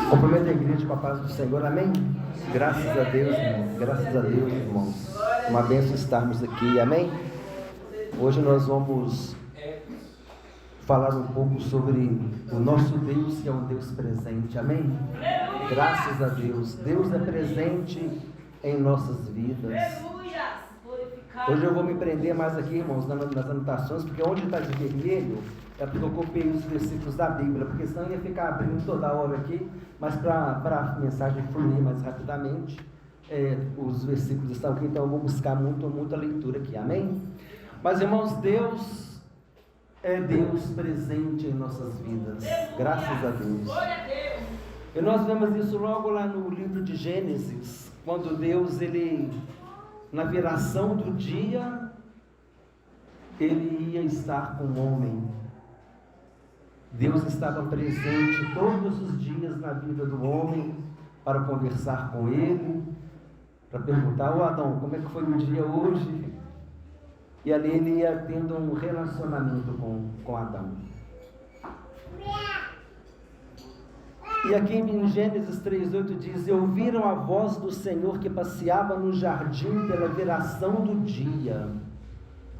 Cumprimento a igreja com a paz do Senhor, amém? Graças a Deus, irmãos. Graças a Deus, irmãos. Uma bênção estarmos aqui, amém? Hoje nós vamos falar um pouco sobre o nosso Deus, que é um Deus presente, amém? Graças a Deus. Deus é presente em nossas vidas. Hoje eu vou me prender mais aqui, irmãos, nas anotações, porque onde está de vermelho é porque eu copiei os versículos da Bíblia, porque senão eu ia ficar abrindo toda hora aqui, mas para a mensagem fluir mais rapidamente, os versículos estão aqui, então eu vou buscar muita leitura aqui, amém? Mas, irmãos, Deus é Deus presente em nossas vidas, graças a Deus. E nós vemos isso logo lá no livro de Gênesis, quando Deus, na viração do dia, Ele ia estar com o homem. Deus estava presente todos os dias na vida do homem, para conversar com ele, para perguntar: ô Adão, como é que foi o dia hoje? E ali ele ia tendo um relacionamento com Adão. E aqui em Gênesis 3:8 diz: e ouviram a voz do Senhor que passeava no jardim pela viração do dia.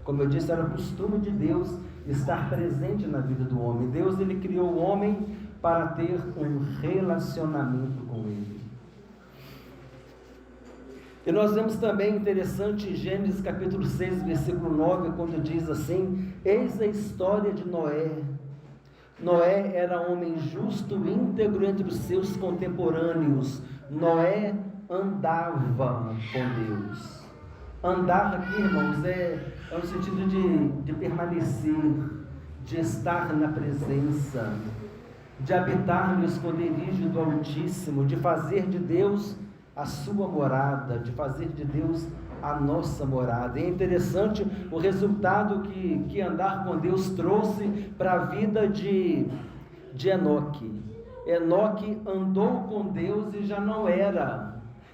Como eu disse, era costume de Deus estar presente na vida do homem. Deus, Ele criou o homem para ter um relacionamento com Ele. E nós vemos também interessante Gênesis capítulo 6, versículo 9, quando diz assim: eis a história de Noé. Noé era homem justo, íntegro entre os seus contemporâneos. Noé andava com Deus. Andar aqui, irmãos, é no sentido de permanecer, de estar na presença, de habitar no esconderijo do Altíssimo, de fazer de Deus a sua morada, de fazer de Deus a nossa morada. E é interessante o resultado que andar com Deus trouxe para a vida de Enoque. Enoque andou com Deus e já não era.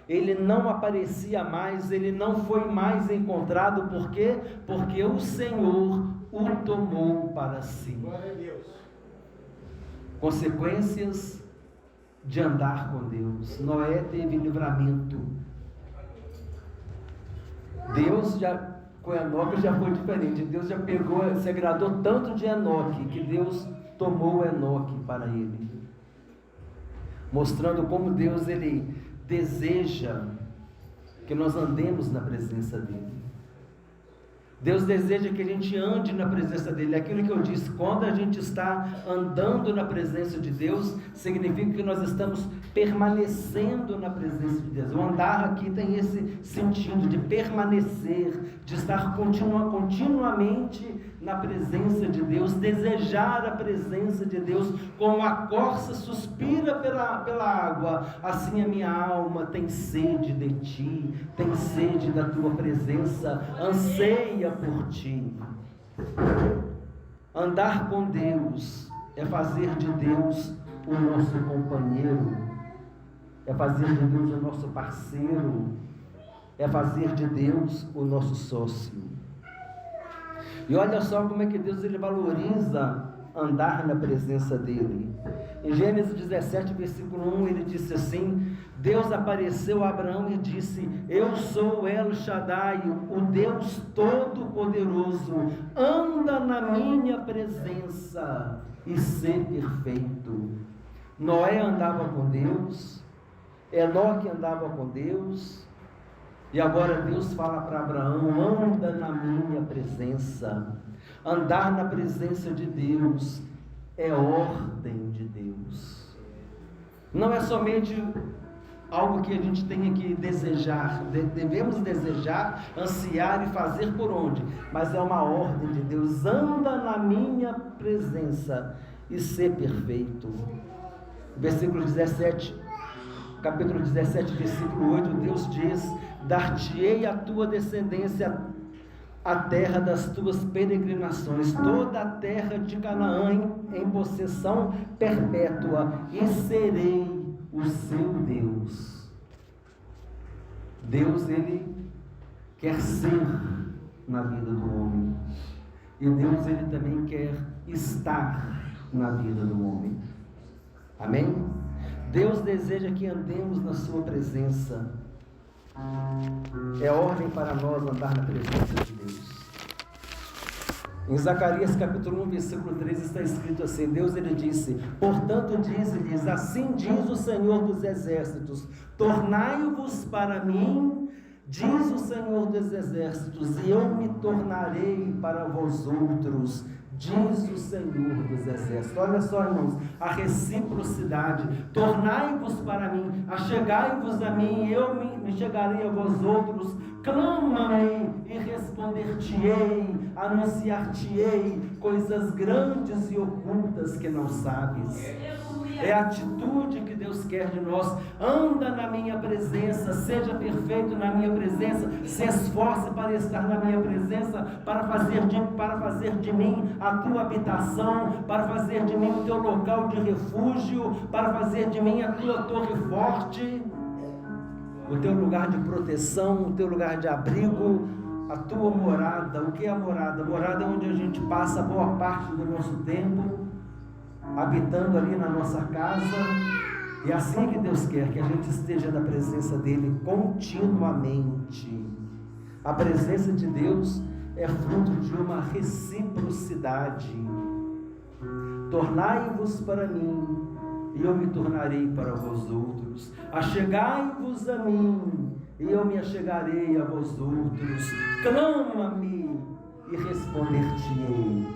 Ele não aparecia mais, ele não foi mais encontrado. Por quê? Porque o Senhor o tomou para si. Glória a Deus. Consequências de andar com Deus. Noé teve livramento. Deus já, com Enoque já foi diferente. Deus já pegou, se agradou tanto de Enoque, que Deus tomou Enoque para ele. Mostrando como Deus, Ele deseja que nós andemos na presença dEle. Deus deseja que a gente ande na presença dEle. Aquilo que eu disse, quando a gente está andando na presença de Deus, significa que nós estamos permanecendo na presença de Deus. O andar aqui tem esse sentido de permanecer, de estar continuamente na presença de Deus, desejar a presença de Deus, como a corça suspira pela água, assim a minha alma tem sede de ti, tem sede da tua presença, anseia por ti. Andar com Deus é fazer de Deus o nosso companheiro, é fazer de Deus o nosso parceiro, é fazer de Deus o nosso sócio. E olha só como é que Deus, Ele valoriza andar na presença dEle. Em Gênesis 17, versículo 1, Ele disse assim: Deus apareceu a Abraão e disse: eu sou El Shaddai, o Deus Todo-Poderoso, anda na minha presença e ser perfeito. Noé andava com Deus, Enoque andava com Deus, e agora Deus fala para Abraão: anda na minha presença. Andar na presença de Deus é ordem de Deus. Não é somente algo que a gente tenha que desejar, devemos desejar, ansiar e fazer por onde, mas é uma ordem de Deus: anda na minha presença e ser perfeito. Versículo 17, capítulo 17, versículo 8, Deus diz: dar-te-ei a tua descendência a terra das tuas peregrinações, toda a terra de Canaã em possessão perpétua, e serei o seu Deus. Deus, Ele quer ser na vida do homem, e Deus, Ele também quer estar na vida do homem. Amém? Deus deseja que andemos na sua presença. É ordem para nós andar na presença de Deus. Em Zacarias capítulo 1, versículo 3 está escrito assim: Deus ele disse: portanto dize-lhes, assim diz o Senhor dos exércitos, tornai-vos para mim, diz o Senhor dos exércitos, e eu me tornarei para vós outros, diz o Senhor dos exércitos. Olha só, irmãos, a reciprocidade. Tornai-vos para mim, achegai-vos a mim, e eu me chegarei a vós outros. Clama-me e responder-te-ei, anunciar-te-ei coisas grandes e ocultas que não sabes. É a atitude que Deus quer de nós. Anda na minha presença, seja perfeito na minha presença, se esforce para estar na minha presença, para fazer de mim a tua habitação, para fazer de mim o teu local de refúgio, para fazer de mim a tua torre forte, o teu lugar de proteção, o teu lugar de abrigo, a tua morada. O que é a morada? A morada é onde a gente passa boa parte do nosso tempo, habitando ali na nossa casa. E é assim que Deus quer, que a gente esteja na presença dele continuamente. A presença de Deus é fruto de uma reciprocidade. Tornai-vos para mim, e eu me tornarei para vós outros. Achegai-vos a mim, e eu me achegarei a vós outros. Clama-me e responder-te-ei.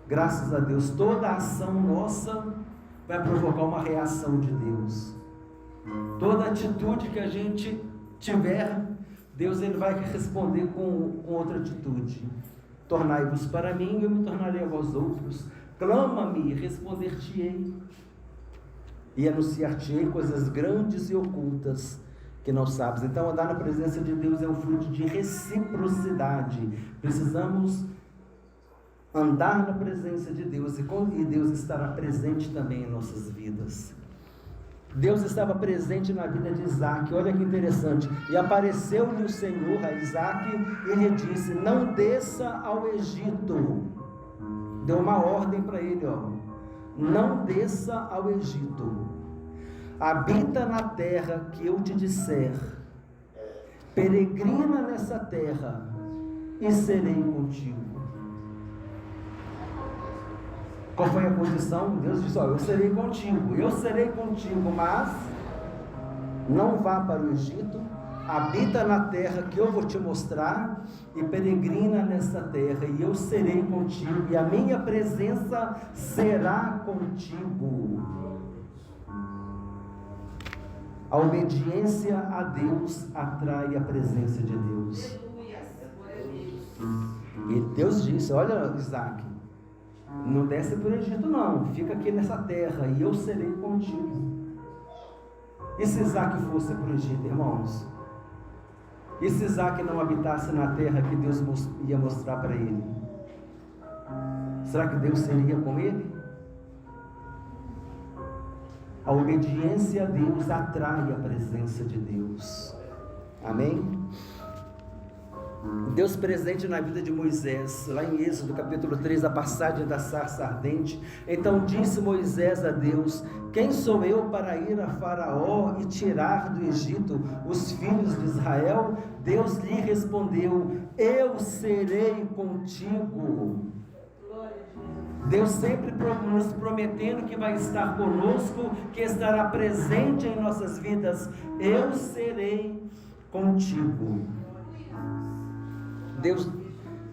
Graças a Deus, toda ação nossa vai provocar uma reação de Deus. Toda atitude que a gente tiver, Deus ele vai responder com outra atitude. Tornai-vos para mim, e eu me tornarei a vós outros. Clama-me e responder-te-ei, e anunciar-te-ei coisas grandes e ocultas que não sabes. Então, andar na presença de Deus é um fruto de reciprocidade. Precisamos andar na presença de Deus, e Deus estará presente também em nossas vidas. Deus estava presente na vida de Isaac. Olha que interessante. E apareceu-lhe o Senhor a Isaac e lhe disse: não desça ao Egito. Deu uma ordem para ele, não desça ao Egito. Habita na terra que eu te disser. Peregrina nessa terra e serei contigo. Qual foi a condição? Deus disse: eu serei contigo, mas não vá para o Egito, habita na terra que eu vou te mostrar, e peregrina nessa terra, e eu serei contigo, e a minha presença será contigo. A obediência a Deus atrai a presença de Deus. E Deus disse: olha, Isaac, não desce para o Egito não, fica aqui nessa terra e eu serei contigo. E se Isaac fosse para o Egito, irmãos? E se Isaac não habitasse na terra que Deus ia mostrar para ele? Será que Deus seria com ele? A obediência a Deus atrai a presença de Deus. Amém? Deus presente na vida de Moisés, lá em Êxodo capítulo 3, a passagem da sarça ardente. Então disse Moisés a Deus: quem sou eu para ir a Faraó e tirar do Egito os filhos de Israel? Deus lhe respondeu: eu serei contigo. Deus sempre nos prometendo que vai estar conosco, que estará presente em nossas vidas. Eu serei contigo. Deus,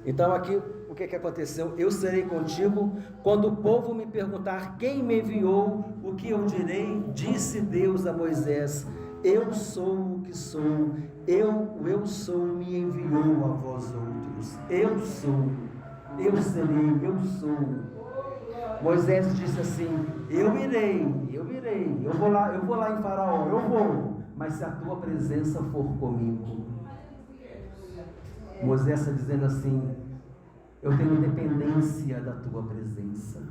então aqui o que aconteceu? Eu serei contigo. Quando o povo me perguntar quem me enviou, o que eu direi? Disse Deus a Moisés: eu sou o que sou. Eu sou, me enviou a vós outros. Eu sou, eu serei, eu sou. Moisés disse assim: eu irei, eu vou lá em Faraó, eu vou, mas se a tua presença for comigo. Moisés está dizendo assim: eu tenho dependência da tua presença.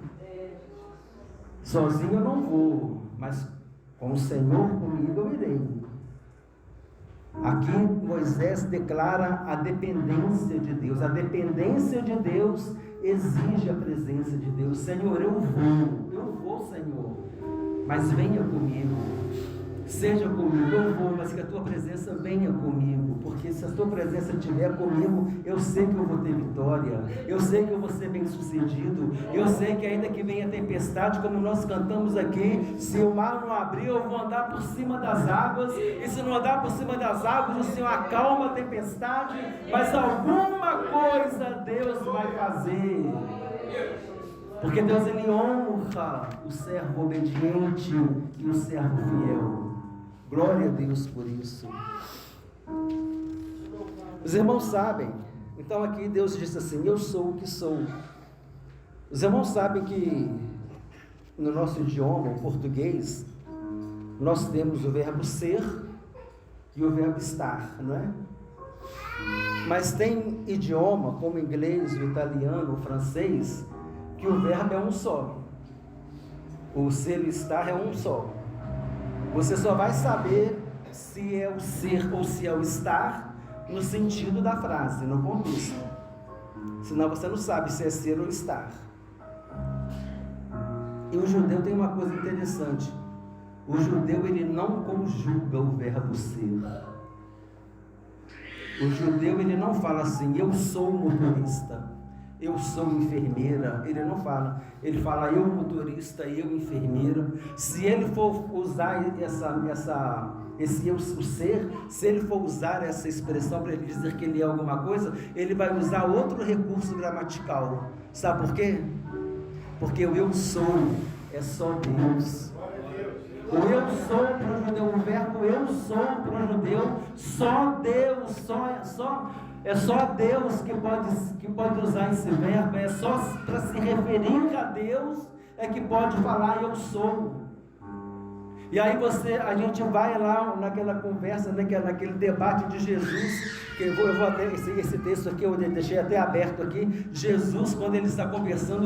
Sozinho eu não vou, mas com o Senhor comigo eu irei. Aqui Moisés declara a dependência de Deus. A dependência de Deus exige a presença de Deus. Senhor, eu vou Senhor, mas venha comigo. Seja comigo, eu vou, mas que a tua presença venha comigo, porque se a tua presença estiver comigo, eu sei que eu vou ter vitória, eu sei que eu vou ser bem sucedido, eu sei que ainda que venha tempestade, como nós cantamos aqui, se o mar não abrir, eu vou andar por cima das águas, e se não andar por cima das águas, o Senhor acalma a tempestade, mas alguma coisa Deus vai fazer. Porque Deus, Ele honra o servo obediente e o servo fiel. Glória a Deus por isso. Os irmãos sabem, então aqui Deus disse assim: eu sou o que sou. Os irmãos sabem que no nosso idioma, o português, nós temos o verbo ser e o verbo estar, não é? Mas tem idioma, como o inglês, o italiano, o francês, que o verbo é um só. O ser e o estar é um só. Você só vai saber se é o ser ou se é o estar no sentido da frase, no contexto. Senão você não sabe se é ser ou estar. E o judeu tem uma coisa interessante. O judeu, ele não conjuga o verbo ser. O judeu, ele não fala assim: eu sou motorista, eu sou enfermeira. Ele não fala. Ele fala: eu motorista, eu enfermeira. Se ele for usar esse eu ser, se ele for usar essa expressão para ele dizer que ele é alguma coisa, ele vai usar outro recurso gramatical. Sabe por quê? Porque o eu sou é só Deus. O eu sou para o judeu, o verbo eu sou para o judeu, só Deus, é só Deus que pode usar esse verbo, é só para se referir a Deus é que pode falar eu sou. E aí a gente vai lá naquela conversa, naquele debate de Jesus, que eu vou até, esse texto aqui eu deixei até aberto aqui. Jesus, quando ele está conversando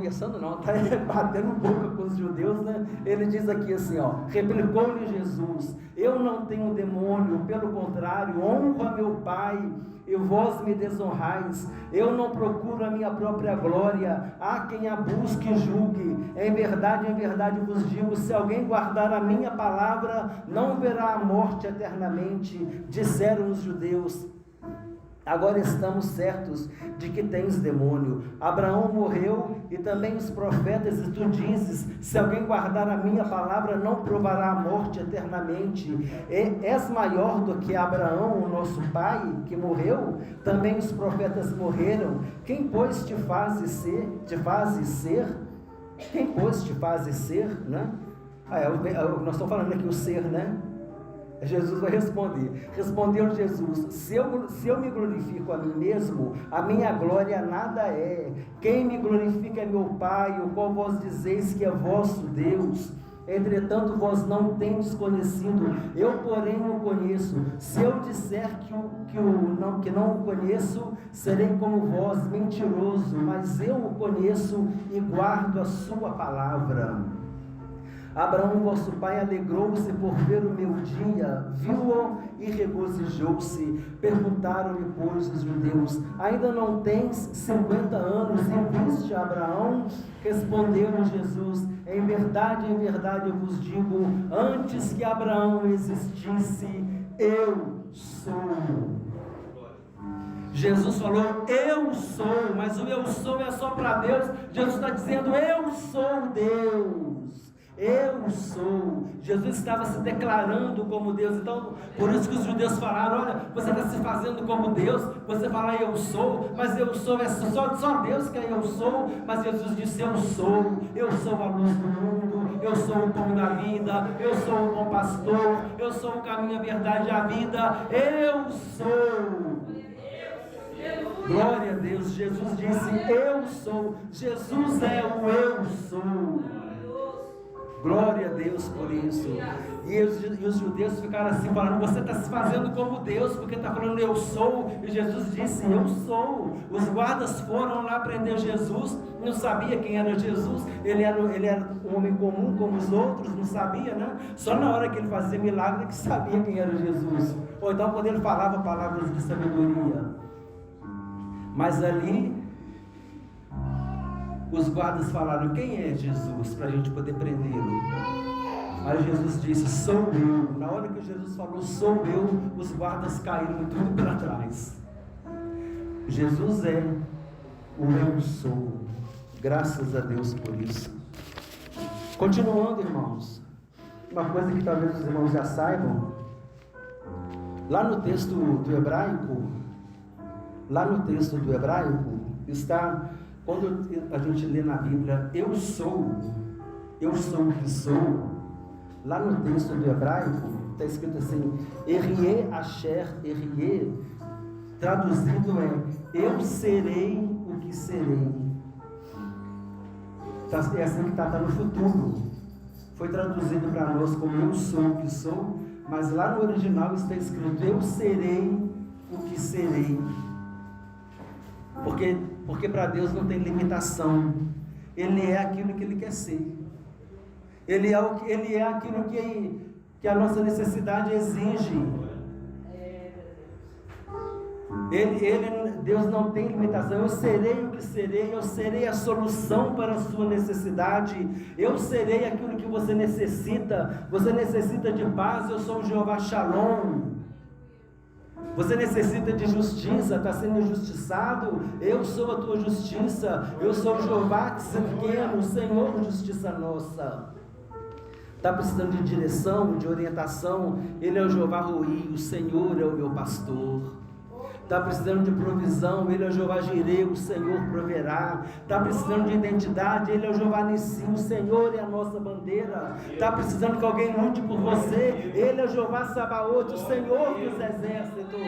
está batendo boca com os judeus, né? Ele diz aqui assim, replicou-lhe Jesus: eu não tenho demônio, pelo contrário, honro a meu Pai, e vós me desonrais. Eu não procuro a minha própria glória, há quem a busque e julgue. Em verdade vos digo, se alguém guardar a minha palavra, não verá a morte eternamente. Disseram os judeus: agora estamos certos de que tens demônio. Abraão morreu e também os profetas, e tu dizes: se alguém guardar a minha palavra, não provará a morte eternamente. És maior do que Abraão, o nosso pai, que morreu? Também os profetas morreram. Quem, pois, te fazes ser? Quem, pois, te fazes ser? Né? Nós estamos falando aqui o ser, né? Jesus vai responder. Respondeu Jesus: se eu me glorifico a mim mesmo, a minha glória nada é. Quem me glorifica é meu Pai, o qual vós dizeis que é vosso Deus. Entretanto, vós não tendes conhecido, eu, porém, o conheço. Se eu disser que não o conheço, serei como vós, mentiroso, mas eu o conheço e guardo a sua palavra. Abraão, vosso pai, alegrou-se por ver o meu dia, viu-o e regozijou-se. Perguntaram-lhe, pois, os judeus: ainda não tens 50 anos e viste Abraão? Respondeu Jesus: em verdade eu vos digo, antes que Abraão existisse, eu sou. Jesus falou: eu sou, mas o eu sou é só para Deus. Jesus está dizendo: eu sou Deus. Eu sou. Jesus estava se declarando como Deus. Então, por isso que os judeus falaram: olha, você está se fazendo como Deus. Você fala eu sou, mas eu sou é só Deus que é eu sou. Mas Jesus disse: eu sou a luz do mundo, eu sou o pão da vida, eu sou o bom pastor, eu sou o caminho, a verdade e a vida. Eu sou. Glória a Deus. Jesus disse: eu sou. Jesus é o eu sou. Glória a Deus por isso. E os judeus ficaram assim falando: você está se fazendo como Deus, porque está falando eu sou. E Jesus disse: eu sou. Os guardas foram lá prender Jesus, não sabia quem era Jesus. Ele era um homem comum como os outros, não sabia, né? Só na hora que ele fazia milagre que sabia quem era Jesus, ou então quando ele falava palavras de sabedoria. Mas ali os guardas falaram: quem é Jesus? Para a gente poder prendê-lo. Aí Jesus disse: sou eu. Na hora que Jesus falou: sou eu, os guardas caíram tudo para trás. Jesus é o eu sou. Graças a Deus por isso. Continuando, irmãos, uma coisa que talvez os irmãos já saibam, lá no texto do hebraico, está, quando a gente lê na Bíblia, eu sou o que sou. Lá no texto do hebraico, está escrito assim, Erie Asher Erie, traduzido é, eu serei o que serei. É assim que está no futuro. Foi traduzido para nós como eu sou o que sou, mas lá no original está escrito, eu serei o que serei. Porque para Deus não tem limitação. Ele é aquilo que Ele quer ser. Ele é aquilo que a nossa necessidade exige. Deus não tem limitação. Eu serei o que serei, eu serei a solução para a sua necessidade, eu serei aquilo que você necessita. Você necessita de paz, eu sou o Jeová Shalom. Você necessita de justiça, está sendo injustiçado, eu sou a tua justiça. Eu sou o Jeová Tzidkenu, o Senhor justiça nossa. Está precisando de direção, de orientação, Ele é o Jeová Roi, o Senhor é o meu pastor. Está precisando de provisão, Ele é o Jeová Jireh, o Senhor proverá. Está precisando de identidade, Ele é o Jeová Nissi, o Senhor é a nossa bandeira. Está precisando que alguém lute por você, Ele é o Jeová Sabaoth, o Senhor dos exércitos.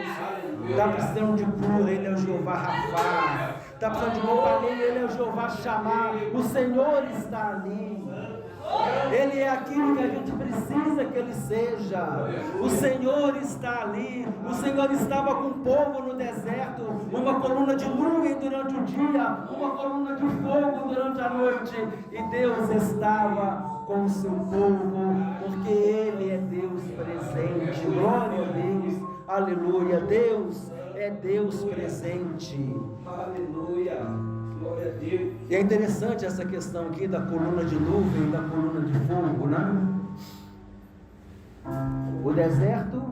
Está precisando de cura, Ele é o Jeová Rafá. Está precisando de companhia, Ele é o Jeová Shammah, o Senhor está ali. Ele é aquilo que a gente precisa que Ele seja. O Senhor está ali. O Senhor estava com o povo no deserto, uma coluna de nuvem durante o dia, uma coluna de fogo durante a noite, e Deus estava com o seu povo, porque Ele é Deus presente. Glória a Deus, aleluia. Deus é Deus presente, aleluia. E é interessante essa questão aqui da coluna de nuvem e da coluna de fogo, né? O deserto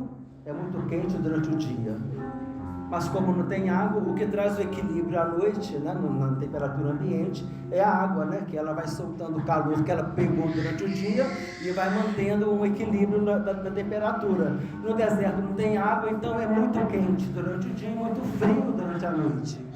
é muito quente durante o dia, mas como não tem água, o que traz o equilíbrio à noite, né, na temperatura ambiente, é a água, né? Que ela vai soltando o calor que ela pegou durante o dia e vai mantendo um equilíbrio da temperatura. No deserto não tem água, então é muito quente durante o dia e muito frio durante a noite.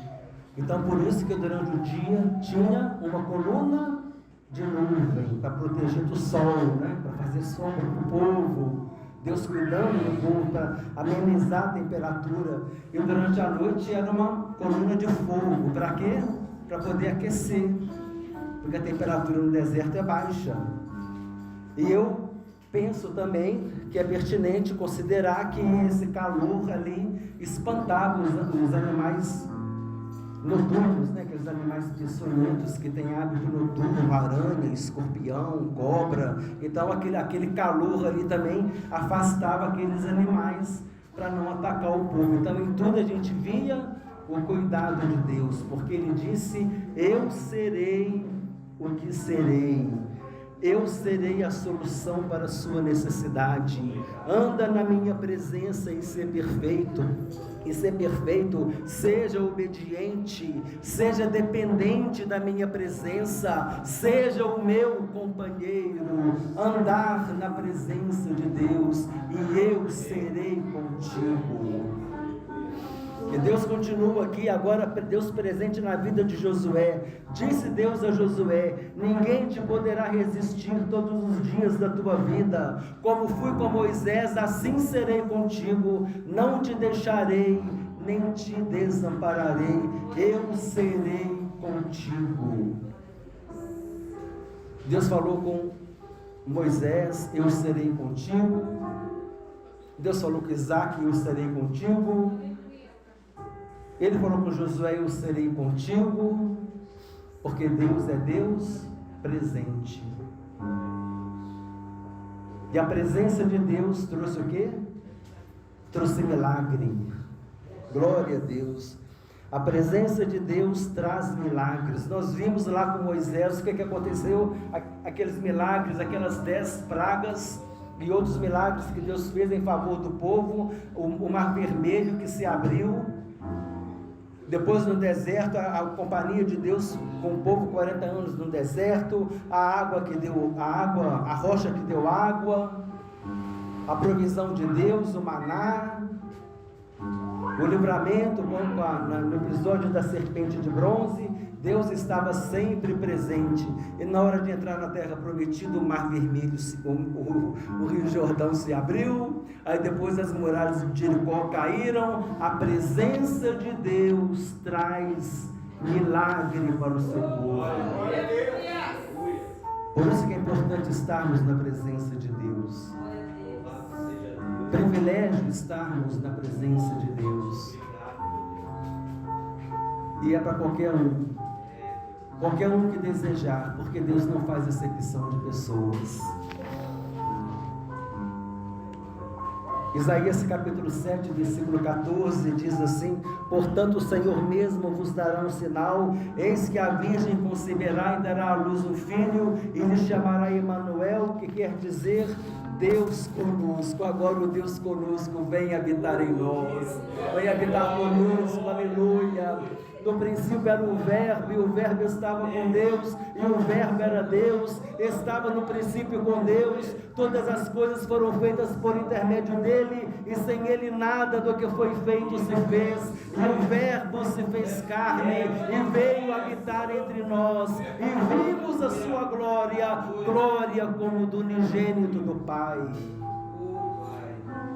Então por isso que durante o dia tinha uma coluna de nuvem para proteger do sol, né? Para fazer sombra para o povo. Deus cuidando do povo para amenizar a temperatura. E durante a noite era uma coluna de fogo. Para quê? Para poder aquecer. Porque a temperatura no deserto é baixa. E eu penso também que é pertinente considerar que esse calor ali espantava os animais noturnos, né? Aqueles animais peçonhentos que têm hábito noturno, aranha, escorpião, cobra. Então aquele calor ali também afastava aqueles animais para não atacar o povo. Então em tudo a gente via o cuidado de Deus, porque Ele disse, eu serei o que serei. Eu serei a solução para a sua necessidade. Anda na minha presença e ser perfeito. E ser perfeito, seja obediente, seja dependente da minha presença, seja o meu companheiro. Andar na presença de Deus e eu serei contigo. E Deus continua aqui, agora Deus presente na vida de Josué. Disse Deus a Josué, ninguém te poderá resistir todos os dias da tua vida. Como fui com Moisés, assim serei contigo. Não te deixarei, nem te desampararei. Eu serei contigo. Deus falou com Moisés, eu serei contigo. Deus falou com Isaac, eu serei contigo. Ele falou com Josué, eu serei contigo, porque Deus é Deus presente. E a presença de Deus trouxe o quê? Trouxe milagre. Glória a Deus. A presença de Deus traz milagres. Nós vimos lá com Moisés o que aconteceu, aqueles milagres, aquelas 10 pragas e outros milagres que Deus fez em favor do povo, o mar vermelho que se abriu. Depois no deserto, a companhia de Deus com o povo 40 anos no deserto, a rocha que deu água, a provisão de Deus, o maná, o livramento, no episódio da serpente de bronze. Deus estava sempre presente, e na hora de entrar na terra prometida, o mar vermelho, o rio Jordão se abriu, aí depois as muralhas de Jericó caíram. A presença de Deus traz milagre para o seu povo. Por isso que é importante estarmos na presença de Deus. Privilégio estarmos na presença de Deus. E é para qualquer um que desejar, porque Deus não faz acepção de pessoas. Isaías capítulo 7, versículo 14 diz assim: portanto o Senhor mesmo vos dará um sinal, eis que a virgem conceberá e dará à luz um filho, e lhe chamará Emanuel, que quer dizer Deus conosco. Agora o Deus conosco vem habitar em nós, vem habitar conosco, aleluia. No princípio era o Verbo, e o Verbo estava com Deus, e o Verbo era Deus, estava no princípio com Deus. Todas as coisas foram feitas por intermédio dele, e sem ele nada do que foi feito se fez. E o Verbo se fez carne e veio habitar entre nós, e vimos a sua glória, glória como do unigênito do Pai.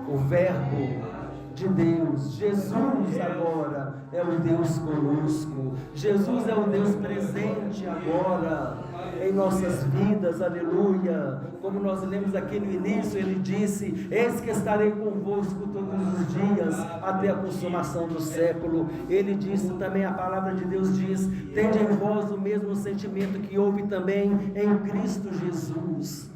O Verbo de Deus, Jesus agora é o Deus conosco. Jesus é o Deus presente agora em nossas vidas, aleluia. Como nós lemos aqui no início, ele disse: eis que estarei convosco todos os dias até a consumação do século. Ele disse também, a palavra de Deus diz: tende em vós o mesmo sentimento que houve também em Cristo Jesus.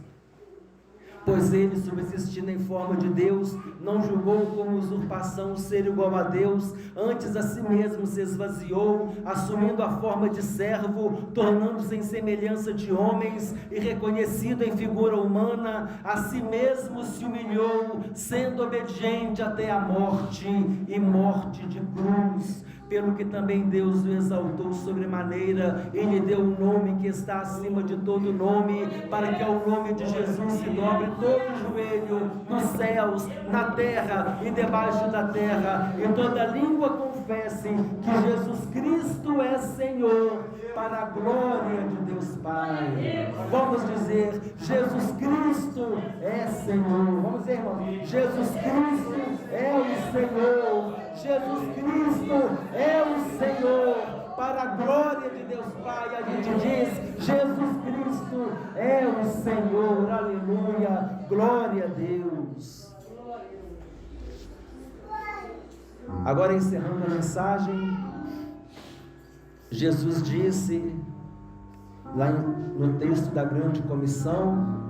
Pois ele, subsistindo em forma de Deus, não julgou como usurpação o ser igual a Deus, antes a si mesmo se esvaziou, assumindo a forma de servo, tornando-se em semelhança de homens, e reconhecido em figura humana, a si mesmo se humilhou, sendo obediente até a morte, e morte de cruz. Pelo que também Deus o exaltou sobremaneira, e lhe deu um nome que está acima de todo nome, para que ao nome de Jesus se dobre todo joelho, nos céus, na terra e debaixo da terra, e toda língua confesse que Jesus Cristo é Senhor, para a glória de Deus Pai. Vamos dizer: Jesus Cristo é Senhor. Vamos dizer, irmãos: Jesus Cristo é o Senhor. Jesus Cristo é o Senhor, para a glória de Deus Pai. A gente diz: Jesus Cristo é o Senhor, aleluia, glória a Deus. Agora, encerrando a mensagem, Jesus disse, lá no texto da grande comissão,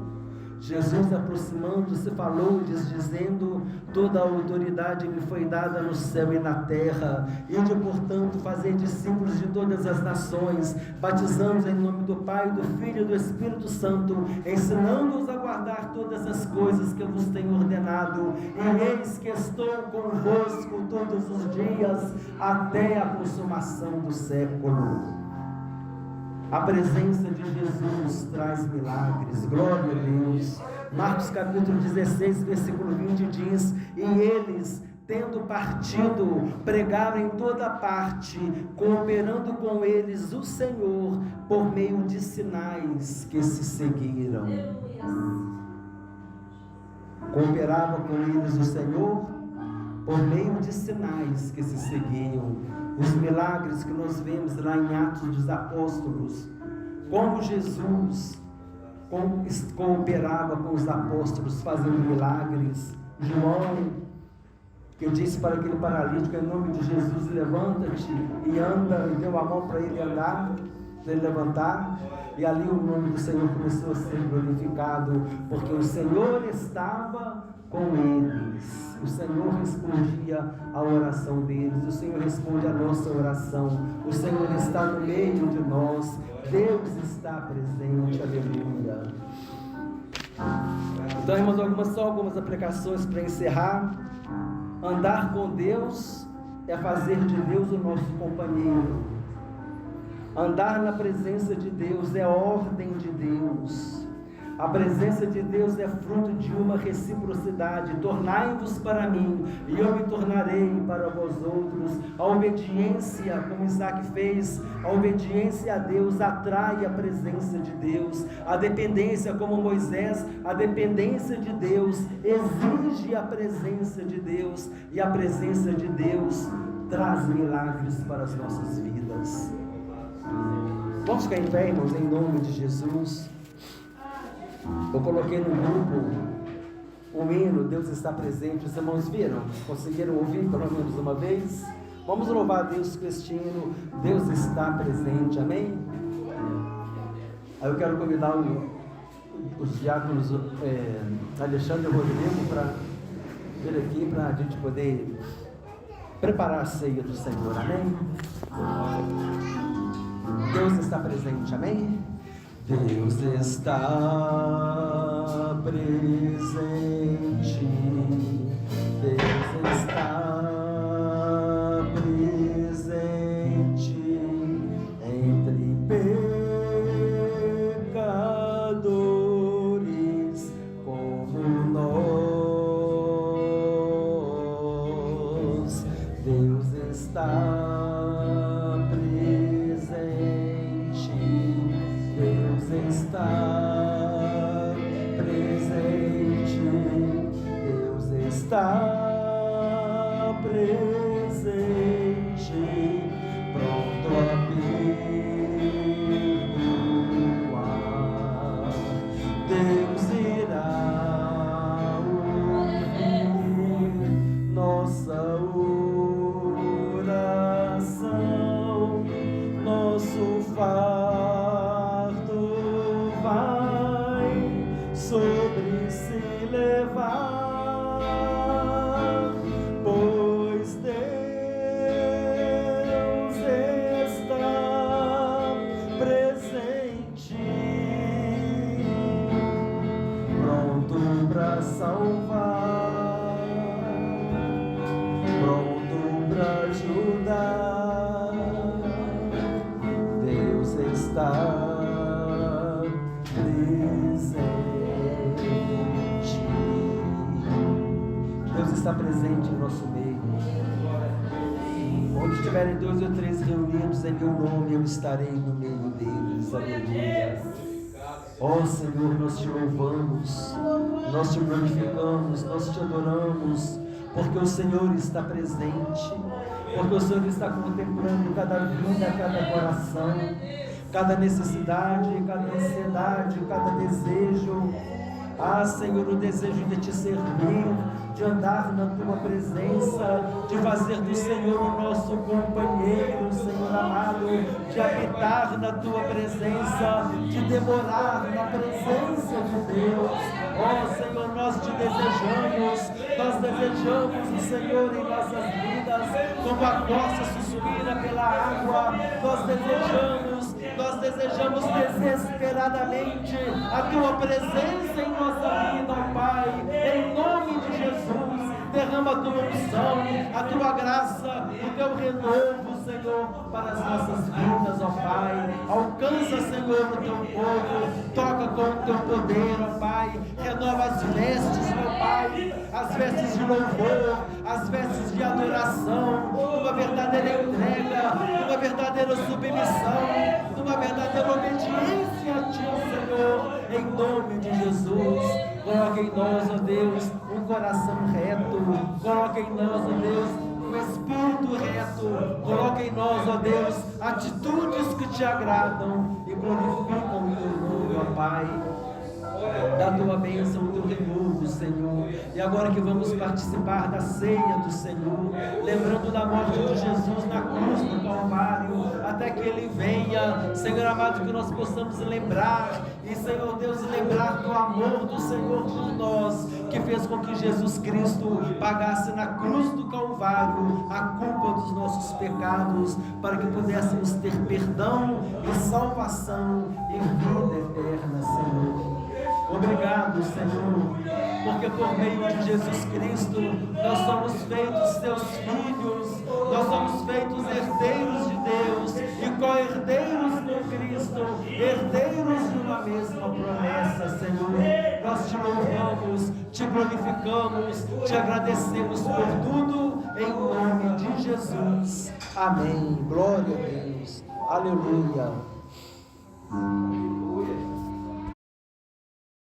Jesus, aproximando-se, falou-lhes, dizendo: toda a autoridade me foi dada no céu e na terra. Ide, portanto, fazer discípulos de todas as nações, batizando-os em nome do Pai, do Filho e do Espírito Santo, ensinando-os a guardar todas as coisas que eu vos tenho ordenado. E eis que estou convosco todos os dias, até a consumação do século. A presença de Jesus traz milagres, glória a Deus. Marcos capítulo 16, versículo 20 diz: e eles, tendo partido, pregaram em toda parte, cooperando com eles o Senhor, por meio de sinais que se seguiram. Cooperava com eles o Senhor, por meio de sinais que se seguiam. Os milagres que nós vemos lá em Atos dos Apóstolos, como Jesus cooperava com os apóstolos, fazendo milagres. João, que disse para aquele paralítico: em nome de Jesus, levanta-te e anda, e deu a mão para ele andar. ele levantar, e ali o nome do Senhor começou a ser glorificado, porque o Senhor estava com eles. O Senhor respondia à oração deles, o Senhor responde à nossa oração, o Senhor está no meio de nós, Deus está presente, aleluia. Então, irmãos, só algumas aplicações para encerrar. Andar com Deus é fazer de Deus o nosso companheiro. Andar na presença de Deus é ordem de Deus. A presença de Deus é fruto de uma reciprocidade. Tornai-vos para mim, e eu me tornarei para vós outros. A obediência, como Isaac fez, a obediência a Deus atrai a presença de Deus. A dependência, como Moisés, a dependência de Deus exige a presença de Deus, e a presença de Deus traz milagres para as nossas vidas. Vamos ficar em pé, irmãos, em nome de Jesus. Eu coloquei no grupo um hino, Deus está presente. Os irmãos viram? Conseguiram ouvir pelo menos uma vez? Vamos louvar a Deus com este hino, Deus está presente, amém? Aí eu quero convidar os diáconos Alexandre e Rodrigo para vir aqui, para a gente poder preparar a ceia do Senhor, amém? Deus está presente, amém? Deus está presente, Deus está presente entre pecadores como nós. Deus está está presente, Deus está presente, pronto a perdoar. Deus irá ouvir nossa oração, nosso sobre se levar, pois Deus está presente, pronto para salvar, pronto para ajudar. Deus está Deus está presente em nosso meio. Onde estiverem 2 ou 3 reunidos em meu nome, eu estarei no meio deles. Aleluia. Ó Senhor, nós te louvamos, nós te glorificamos, nós te adoramos, porque o Senhor está presente, porque o Senhor está contemplando cada vida, cada coração, cada necessidade, cada ansiedade, cada desejo. Ah, Senhor, o desejo de te servir, de andar na tua presença, de fazer do Senhor o nosso companheiro, Senhor amado, de habitar na tua presença, de demorar na presença de Deus. Ó Senhor, nós te desejamos o Senhor em nossas vidas, como a corça suspira pela água. Nós desejamos desesperadamente a tua presença em nossa vida, ó Pai, em nome de Jesus. Derrama a tua unção, a tua graça, o teu renovo, Senhor, para as nossas vidas, ó Pai. Alcança, Senhor, o teu povo, toca com o teu poder, ó Pai. Renova as vestes, meu Pai, as vestes de louvor, as vestes de adoração, uma verdadeira entrega, uma verdadeira submissão, uma verdadeira obediência a Ti, Senhor, em nome de Jesus. Coloque em nós, ó Deus, um coração reto, coloque em nós, ó Deus, um espírito reto, coloque em nós, ó Deus, atitudes que te agradam e glorificam o teu nome, ó Pai. da tua bênção, do teu renovo, Senhor. E agora que vamos participar da ceia do Senhor, lembrando da morte de Jesus na cruz do Calvário, até que Ele venha, Senhor amado, que nós possamos lembrar, e Senhor Deus, lembrar do amor do Senhor por nós, que fez com que Jesus Cristo pagasse na cruz do Calvário a culpa dos nossos pecados, para que pudéssemos ter perdão e salvação e vida eterna, Senhor. Obrigado, Senhor, porque por meio de Jesus Cristo nós somos feitos seus filhos, nós somos feitos herdeiros de Deus e co-herdeiros com Cristo, herdeiros de uma mesma promessa, Senhor. Nós te louvamos, te glorificamos, te agradecemos por tudo, em nome de Jesus. Amém. Glória a Deus. Aleluia.